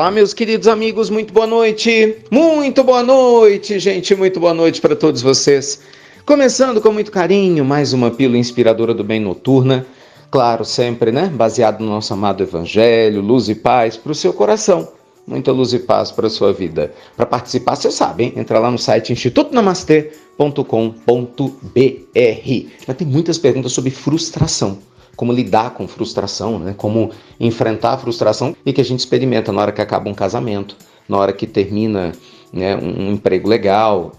Olá, meus queridos amigos, muito boa noite. Muito boa noite, gente, muito boa noite para todos vocês. Começando com muito carinho, mais uma pílula inspiradora do bem noturna. Claro, sempre, né? Baseado no nosso amado Evangelho, luz e paz para o seu coração. Muita luz e paz para a sua vida. Para participar, vocês sabem, entra lá no site institutonamastê.com.br. Lá tem muitas perguntas sobre frustração. Como lidar com frustração, né? Como enfrentar a frustração e que a gente experimenta na hora que acaba um casamento, na hora que termina, né, um emprego legal,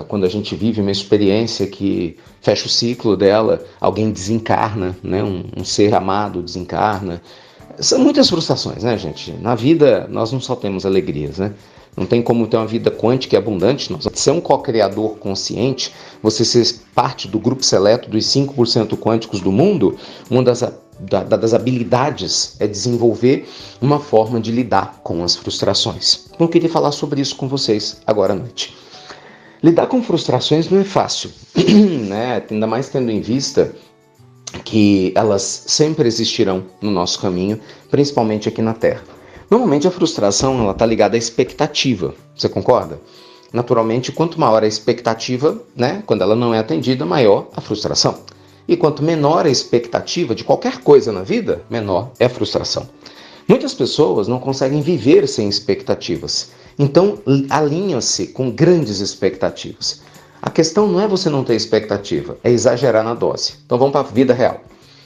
quando a gente vive uma experiência que fecha o ciclo dela, alguém desencarna, né, um ser amado desencarna. São muitas frustrações, né, gente? Na vida nós não só temos alegrias, né? Não tem como ter uma vida quântica e abundante. Ser um co-criador consciente, você ser parte do grupo seleto dos 5% quânticos do mundo, uma das habilidades é desenvolver uma forma de lidar com as frustrações. Então, eu queria falar sobre isso com vocês agora à noite. Lidar com frustrações não é fácil, né? Ainda mais tendo em vista que elas sempre existirão no nosso caminho, principalmente aqui na Terra. Normalmente a frustração está ligada à expectativa, você concorda? Naturalmente, quanto maior a expectativa, né, quando ela não é atendida, maior a frustração. E quanto menor a expectativa de qualquer coisa na vida, menor é a frustração. Muitas pessoas não conseguem viver sem expectativas, então alinham-se com grandes expectativas. A questão não é você não ter expectativa, é exagerar na dose. Então vamos para a vida real.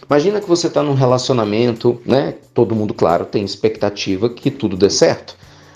Imagina que você está num relacionamento, né? Todo mundo, claro, tem expectativa que tudo dê certo.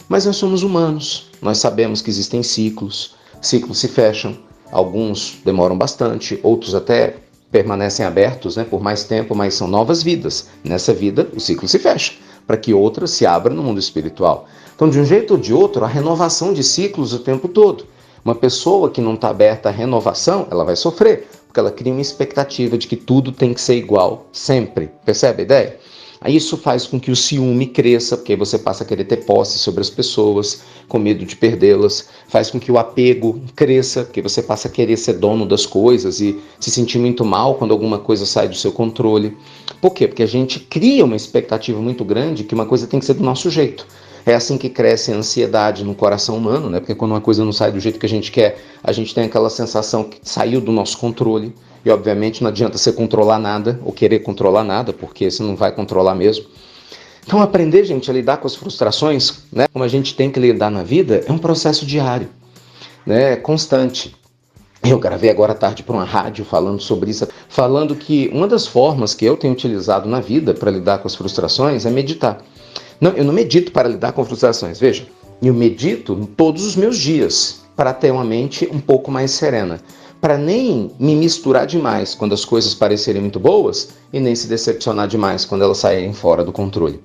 Mas nós somos humanos, nós sabemos que existem ciclos se fecham, alguns demoram bastante, outros até permanecem abertos, né, por mais tempo, mas são novas vidas. Nessa vida, o ciclo se fecha, para que outra se abra no mundo espiritual. Então, de um jeito ou de outro, a renovação de ciclos o tempo todo. Uma pessoa que não está aberta à renovação, ela vai sofrer, porque ela cria uma expectativa de que tudo tem que ser igual sempre. Percebe a ideia? Aí isso faz com que o ciúme cresça, porque você passa a querer ter posse sobre as pessoas, com medo de perdê-las. Faz com que o apego cresça, porque você passa a querer ser dono das coisas e se sentir muito mal quando alguma coisa sai do seu controle. Por quê? Porque a gente cria uma expectativa muito grande que uma coisa tem que ser do nosso jeito. É assim que cresce a ansiedade no coração humano, né? Porque quando uma coisa não sai do jeito que a gente quer, a gente tem aquela sensação que saiu do nosso controle. E, obviamente, não adianta você controlar nada ou querer controlar nada, porque você não vai controlar mesmo. Então, aprender, gente, a lidar com as frustrações, né? Como a gente tem que lidar na vida, é um processo diário, né? Constante. Eu gravei agora à tarde para uma rádio falando sobre isso, falando que uma das formas que eu tenho utilizado na vida para lidar com as frustrações é meditar. Não, eu não medito para lidar com frustrações, veja, eu medito todos os meus dias para ter uma mente um pouco mais serena, para nem me misturar demais quando as coisas parecerem muito boas e nem se decepcionar demais quando elas saírem fora do controle.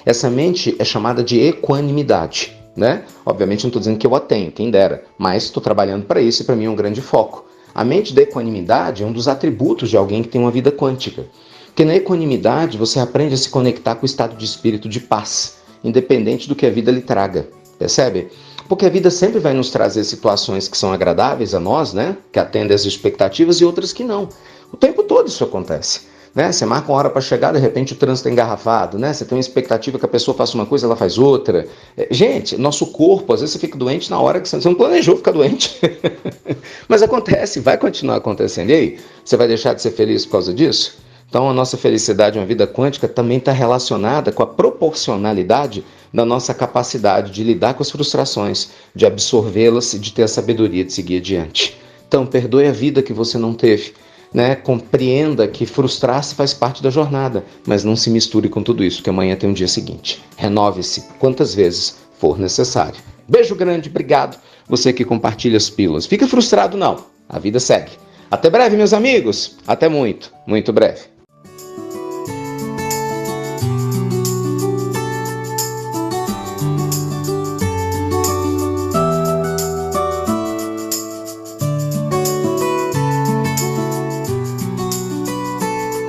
Essa mente é chamada de equanimidade, né? Obviamente não estou dizendo que eu a tenho, quem dera, mas estou trabalhando para isso e para mim é um grande foco. A mente da equanimidade é um dos atributos de alguém que tem uma vida quântica. Porque na equanimidade você aprende a se conectar com o estado de espírito de paz, independente do que a vida lhe traga, percebe? Porque a vida sempre vai nos trazer situações que são agradáveis a nós, né? Que atendem às expectativas e outras que não. O tempo todo isso acontece, né? Você marca uma hora para chegar, de repente o trânsito é engarrafado, né? Você tem uma expectativa que a pessoa faça uma coisa, ela faz outra. Gente, nosso corpo, às vezes você fica doente na hora que você não planejou ficar doente. Mas acontece, vai continuar acontecendo. E aí, você vai deixar de ser feliz por causa disso? Então, a nossa felicidade, uma vida quântica, também está relacionada com a proporcionalidade da nossa capacidade de lidar com as frustrações, de absorvê-las e de ter a sabedoria de seguir adiante. Então, perdoe a vida que você não teve, né? Compreenda que frustrar-se faz parte da jornada, mas não se misture com tudo isso, que amanhã tem um dia seguinte. Renove-se quantas vezes for necessário. Beijo grande, obrigado. Você que compartilha as pílulas. Fica frustrado não, a vida segue. Até breve, meus amigos. Até muito, muito breve.